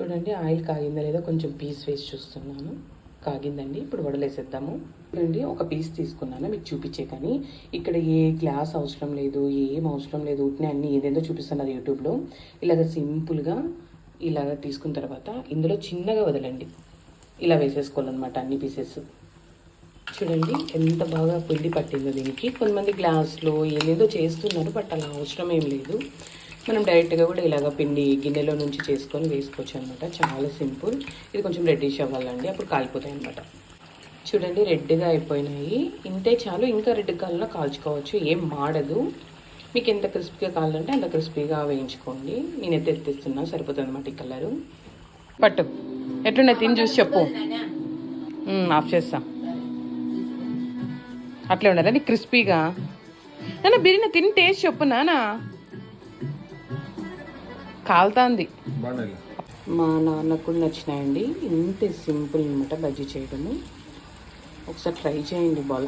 చూడండి ఆయిల్ కాగిందా లేదా కొంచెం పీస్ వేసి చూస్తున్నాను. కాగిందండి. ఇప్పుడు వడలేసేద్దాము. చూడండి ఒక పీస్ తీసుకున్నాను మీకు చూపించే, కానీ ఇక్కడ ఏ గ్లాస్ అవసరం లేదు, ఏం అవసరం లేదు. ఉట్టినే అన్నీ ఏదేదో చూపిస్తున్నారు యూట్యూబ్లో. ఇలాగ సింపుల్గా ఇలాగ తీసుకున్న తర్వాత ఇందులో చిన్నగా వదలండి. ఇలా వేసేసుకోవాలన్నమాట అన్ని పీసెస్. చూడండి ఎంత బాగా పిండి పట్టిందో దీనికి. కొంతమంది గ్లాస్లో ఏదేదో చేస్తున్నారు, బట్ అలా అవసరం ఏం లేదు. మనం డైరెక్ట్గా కూడా ఇలాగ పిండి గిన్నెలో నుంచి చేసుకొని వేసుకోవచ్చు అనమాట. చాలా సింపుల్. ఇది కొంచెం రెడ్డిష్ అవ్వాలండి, అప్పుడు కాలిపోతాయి అనమాట. చూడండి రెడ్గా అయిపోయినాయి. ఇంతే చాలు. ఇంకా రెడ్ కావాలన్నా కాల్చుకోవచ్చు, ఏం మాడదు. మీకు ఎంత క్రిస్పీగా కావాలంటే అంత క్రిస్పీగా వేయించుకోండి. నేనైతే ఎత్తిస్తున్నా, సరిపోతుంది అనమాట ఈ కలరు. పట్టు ఎట్లున్నాయి తిని చూసి చెప్పు. ఆఫ్ చేస్తా. అట్లే ఉండాలి క్రిస్పీగా. నాన్న బిర్యానీ తిని టేస్ట్ చెప్పు నాన్న. కాలుతుంది. మా నాన్నకు కూడా నచ్చినాయండి. ఇంతే సింపుల్ అనమాట బజ్జీ చేయడము. ఒకసారి ట్రై చేయండి, బాగా